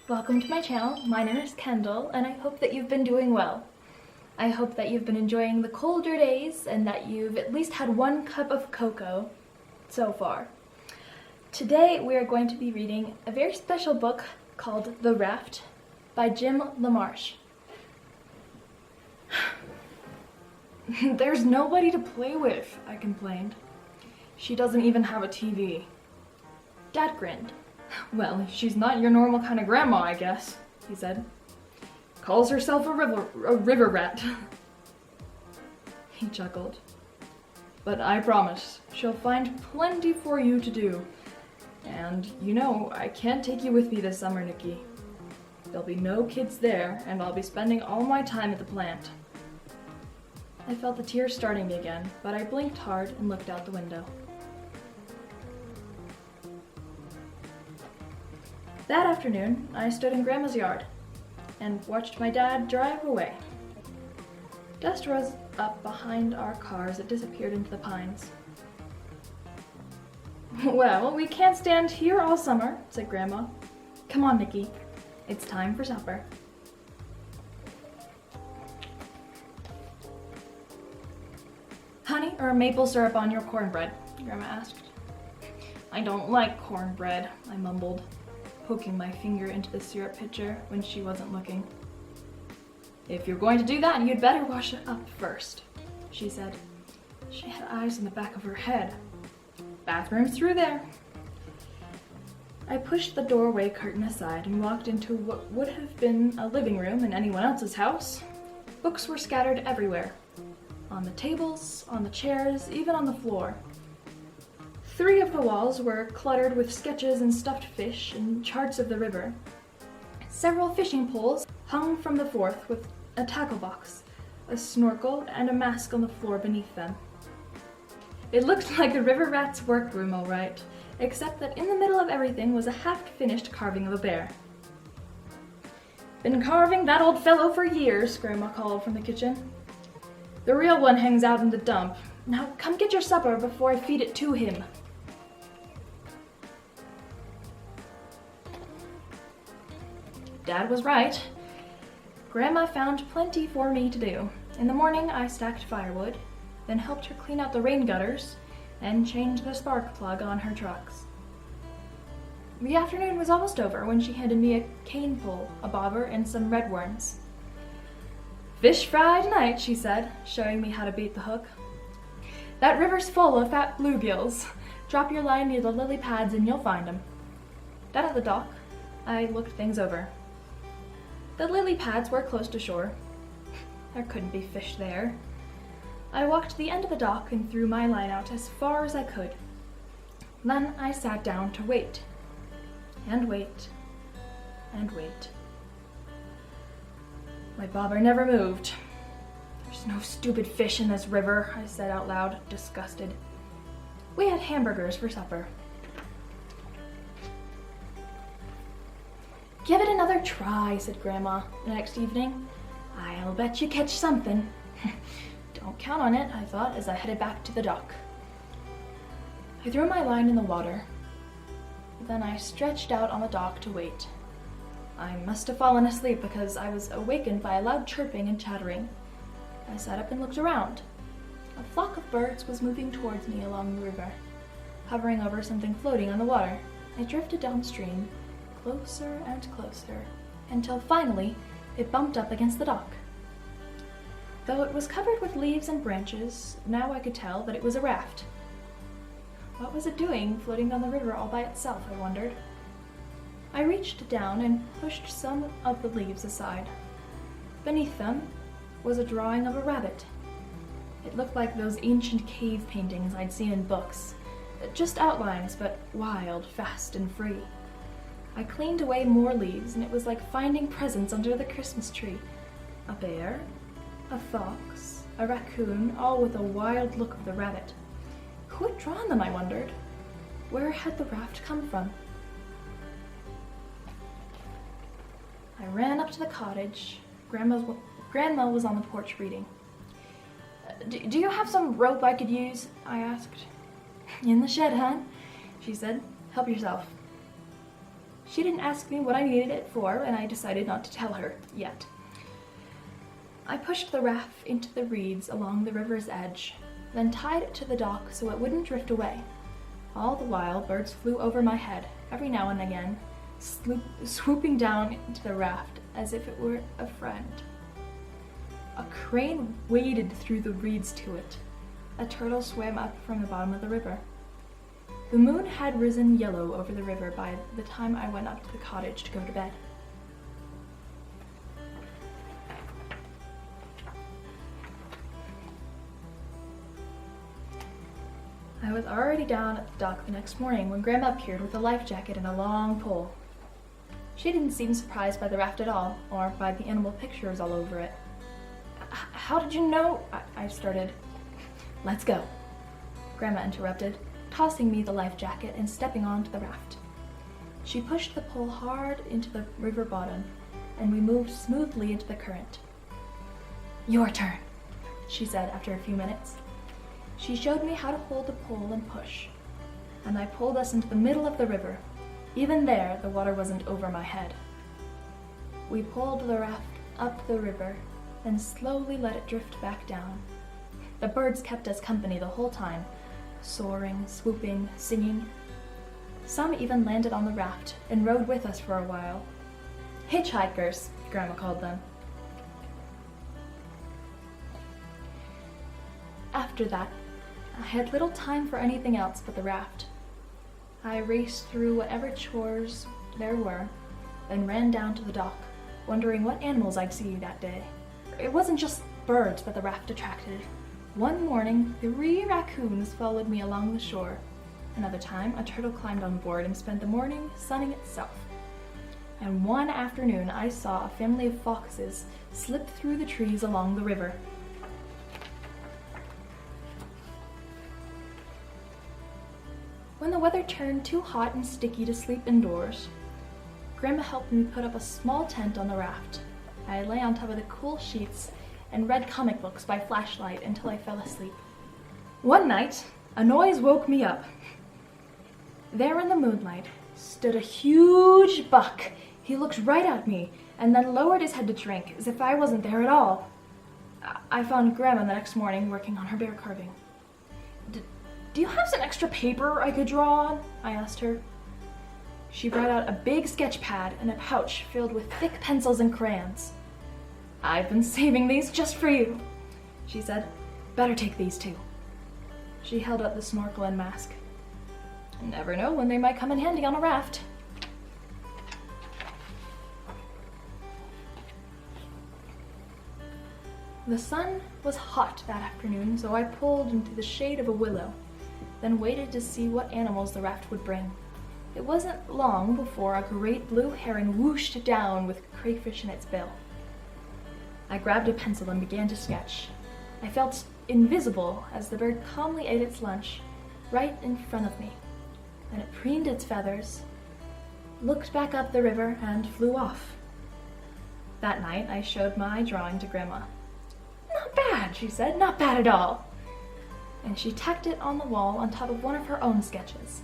Welcome to my channel. My name is Kendall, and I hope that you've been doing well. I hope that you've been enjoying the colder days and that you've at least had 1 cup of cocoa so far. Today we are going to be reading a very special book called The Raft by LaMarche. There's nobody to play with, I complained. She doesn't even have a TV. Dad grinned. Well, she's not your normal kind of grandma, I guess, he said. Calls herself a river rat. He chuckled. But I promise, she'll find plenty for you to do. And, you know, I can't take you with me this summer, Nikki. There'll be no kids there, and I'll be spending all my time at the plant. I felt the tears starting again, but I blinked hard and looked out the window. That afternoon, I stood in Grandma's yard and watched my dad drive away. Dust rose up behind our car as it disappeared into the pines. Well, we can't stand here all summer, said Grandma. Come on, Nikki. It's time for supper. Honey or maple syrup on your cornbread? Grandma asked. I don't like cornbread, I mumbled, poking my finger into the syrup pitcher when she wasn't looking. If you're going to do that, you'd better wash it up first, she said. She had eyes in the back of her head. Bathroom's through there. I pushed the doorway curtain aside and walked into what would have been a living room in anyone else's house. Books were scattered everywhere. On the tables, on the chairs, even on the floor. 3 of the walls were cluttered with sketches and stuffed fish and charts of the river. Several fishing poles hung from the 4th with a tackle box, a snorkel, and a mask on the floor beneath them. It looked like a river rat's workroom, all right, except that in the middle of everything was a half-finished carving of a bear. Been carving that old fellow for years, Grandma called from the kitchen. The real one hangs out in the dump. Now come get your supper before I feed it to him. Dad was right. Grandma found plenty for me to do. In the morning, I stacked firewood, then helped her clean out the rain gutters and change the spark plug on her trucks. The afternoon was almost over when she handed me a cane pole, a bobber, and some redworms. Fish fry tonight, she said, showing me how to beat the hook. That river's full of fat bluegills. Drop your line near the lily pads and you'll find them. Down at the dock, I looked things over. The lily pads were close to shore. There couldn't be fish there. I walked to the end of the dock and threw my line out as far as I could. Then I sat down to wait. And wait. And wait. My bobber never moved. There's no stupid fish in this river, I said out loud, disgusted. We had hamburgers for supper. Give it another try, said Grandma the next evening. I'll bet you catch something. Don't count on it, I thought, as I headed back to the dock. I threw my line in the water. Then I stretched out on the dock to wait. I must have fallen asleep because I was awakened by a loud chirping and chattering. I sat up and looked around. A flock of birds was moving towards me along the river, hovering over something floating on the water. I drifted downstream, closer and closer, until finally it bumped up against the dock. Though it was covered with leaves and branches, now I could tell that it was a raft. What was it doing floating down the river all by itself, I wondered. I reached down and pushed some of the leaves aside. Beneath them was a drawing of a rabbit. It looked like those ancient cave paintings I'd seen in books. Just outlines, but wild, fast, and free. I cleaned away more leaves, and it was like finding presents under the Christmas tree. A bear, a fox, a raccoon, all with a wild look of the rabbit. Who had drawn them, I wondered? Where had the raft come from? I ran up to the cottage. Grandma was on the porch reading. Do you have some rope I could use? I asked. In the shed, hon, she said. Help yourself. She didn't ask me what I needed it for, and I decided not to tell her yet. I pushed the raft into the reeds along the river's edge, then tied it to the dock so it wouldn't drift away. All the while, birds flew over my head, every now and again, swooping down into the raft as if it were a friend. A crane waded through the reeds to it. A turtle swam up from the bottom of the river. The moon had risen yellow over the river by the time I went up to the cottage to go to bed. I was already down at the dock the next morning when Grandma appeared with a life jacket and a long pole. She didn't seem surprised by the raft at all, or by the animal pictures all over it. How did you know? I started. Let's go, Grandma interrupted, tossing me the life jacket and stepping onto the raft. She pushed the pole hard into the river bottom, and we moved smoothly into the current. Your turn, she said after a few minutes. She showed me how to hold the pole and push, and I pulled us into the middle of the river. Even there, the water wasn't over my head. We pulled the raft up the river and slowly let it drift back down. The birds kept us company the whole time, soaring, swooping, singing. Some even landed on the raft and rode with us for a while. Hitchhikers, Grandma called them. After that, I had little time for anything else but the raft. I raced through whatever chores there were, then ran down to the dock, wondering what animals I'd see that day. It wasn't just birds that the raft attracted. One morning, 3 raccoons followed me along the shore. Another time, a turtle climbed on board and spent the morning sunning itself. And one afternoon, I saw a family of foxes slip through the trees along the river. When the weather turned too hot and sticky to sleep indoors, Grandma helped me put up a small tent on the raft. I lay on top of the cool sheets and read comic books by flashlight until I fell asleep. One night, a noise woke me up. There in the moonlight stood a huge buck. He looked right at me and then lowered his head to drink, as if I wasn't there at all. I found Grandma the next morning working on her bear carving. Do you have some extra paper I could draw on? I asked her. She brought out a big sketch pad and a pouch filled with thick pencils and crayons. I've been saving these just for you, she said. Better take these too. She held up the snorkel and mask. Never know when they might come in handy on a raft. The sun was hot that afternoon, so I pulled into the shade of a willow, then waited to see what animals the raft would bring. It wasn't long before a great blue heron whooshed down with crayfish in its bill. I grabbed a pencil and began to sketch. I felt invisible as the bird calmly ate its lunch right in front of me. Then it preened its feathers, looked back up the river, and flew off. That night, I showed my drawing to Grandma. Not bad, she said, not bad at all. And she tacked it on the wall on top of one of her own sketches.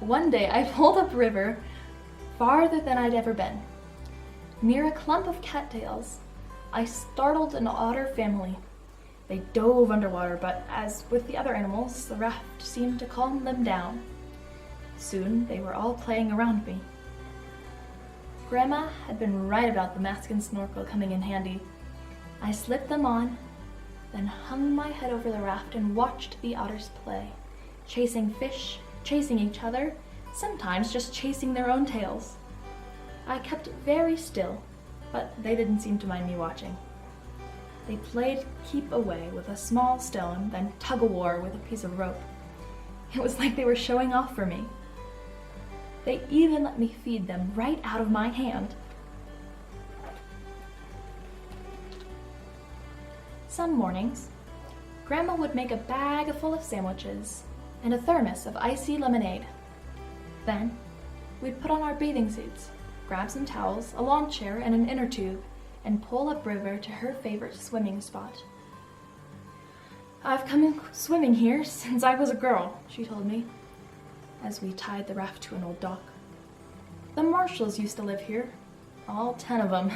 One day, I pulled upriver farther than I'd ever been. Near a clump of cattails, I startled an otter family. They dove underwater, but as with the other animals, the raft seemed to calm them down. Soon, they were all playing around me. Grandma had been right about the mask and snorkel coming in handy. I slipped them on, then hung my head over the raft and watched the otters play, chasing fish, chasing each other, sometimes just chasing their own tails. I kept very still, but they didn't seem to mind me watching. They played keep away with a small stone, then tug-of-war with a piece of rope. It was like they were showing off for me. They even let me feed them right out of my hand. Some mornings, Grandma would make a bag full of sandwiches and a thermos of icy lemonade. Then, we'd put on our bathing suits, grab some towels, a lawn chair, and an inner tube, and pull upriver to her favorite swimming spot. I've come swimming here since I was a girl, she told me. as we tied the raft to an old dock. The Marshalls used to live here, all 10 of them.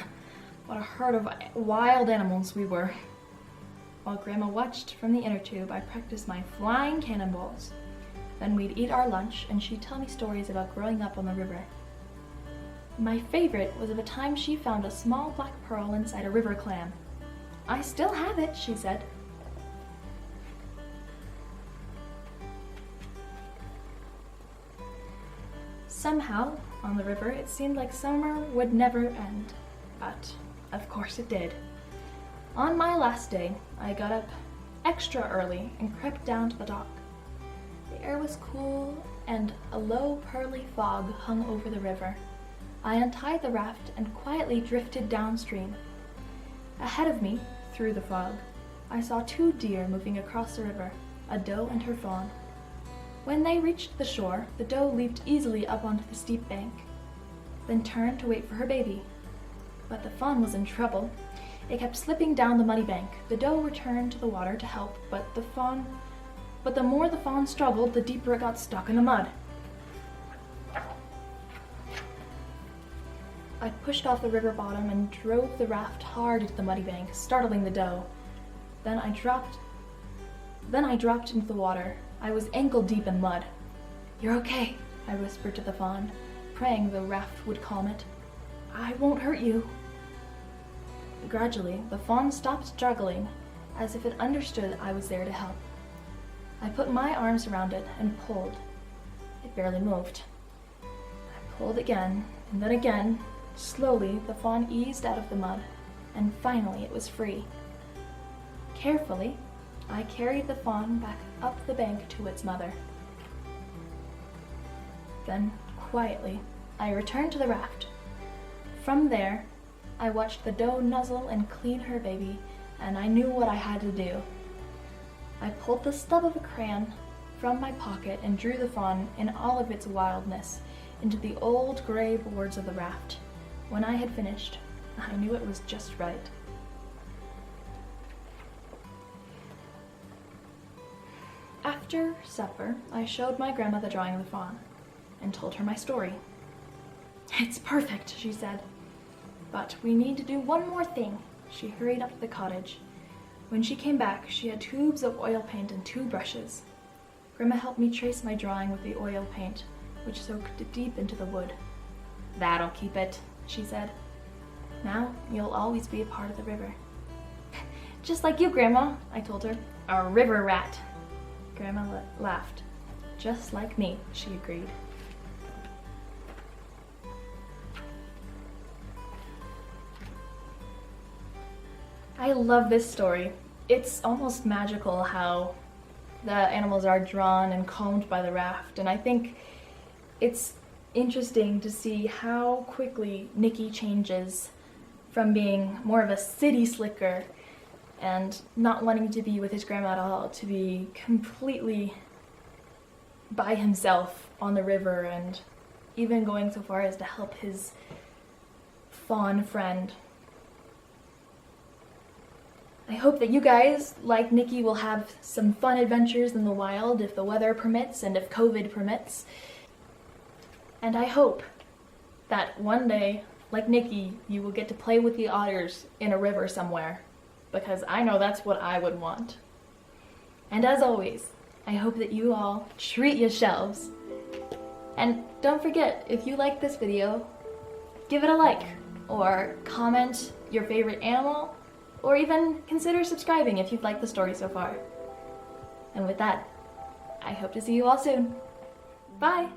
What a herd of wild animals we were. While Grandma watched from the inner tube, I practiced my flying cannonballs. Then we'd eat our lunch, and she'd tell me stories about growing up on the river. My favorite was of a time she found a small black pearl inside a river clam. "I still have it," she said. Somehow, on the river, it seemed like summer would never end. But, of course it did. On my last day, I got up extra early and crept down to the dock. The air was cool, and a low, pearly fog hung over the river. I untied the raft and quietly drifted downstream. Ahead of me, through the fog, I saw 2 deer moving across the river, a doe and her fawn. When they reached the shore, the doe leaped easily up onto the steep bank, then turned to wait for her baby. But the fawn was in trouble. It kept slipping down the muddy bank. The doe returned to the water to help, but the more the fawn struggled, the deeper it got stuck in the mud. I pushed off the river bottom and drove the raft hard into the muddy bank, startling the doe. Then I dropped into the water. I was ankle deep in mud. "You're okay," I whispered to the fawn, praying the raft would calm it. "I won't hurt you." Gradually, the fawn stopped struggling, as if it understood I was there to help. I put my arms around it and pulled. It barely moved. I pulled again, and then again. Slowly, the fawn eased out of the mud, and finally it was free. Carefully, I carried the fawn back up the bank to its mother. Then, quietly, I returned to the raft. From there, I watched the doe nuzzle and clean her baby, and I knew what I had to do. I pulled the stub of a crayon from my pocket and drew the fawn in all of its wildness into the old gray boards of the raft. When I had finished, I knew it was just right. After supper, I showed my grandma the drawing of the fawn and told her my story. "It's perfect," she said. "But we need to do one more thing." She hurried up to the cottage. When she came back, she had tubes of oil paint and 2 brushes. Grandma helped me trace my drawing with the oil paint, which soaked deep into the wood. "That'll keep it," she said. "Now you'll always be a part of the river." "Just like you, Grandma," I told her. "A river rat." Grandma laughed. "Just like me," she agreed. I love this story. It's almost magical how the animals are drawn and calmed by the raft, and I think it's interesting to see how quickly Nicky changes from being more of a city slicker and not wanting to be with his grandma at all to be completely by himself on the river, and even going so far as to help his fawn friend. I hope that you guys, like Nicky, will have some fun adventures in the wild if the weather permits and if COVID permits. And I hope that one day, like Nicky, you will get to play with the otters in a river somewhere, because I know that's what I would want. And as always, I hope that you all treat yourselves. And don't forget, if you like this video, give it a like, or comment your favorite animal, or even consider subscribing if you've liked the story so far. And with that, I hope to see you all soon. Bye!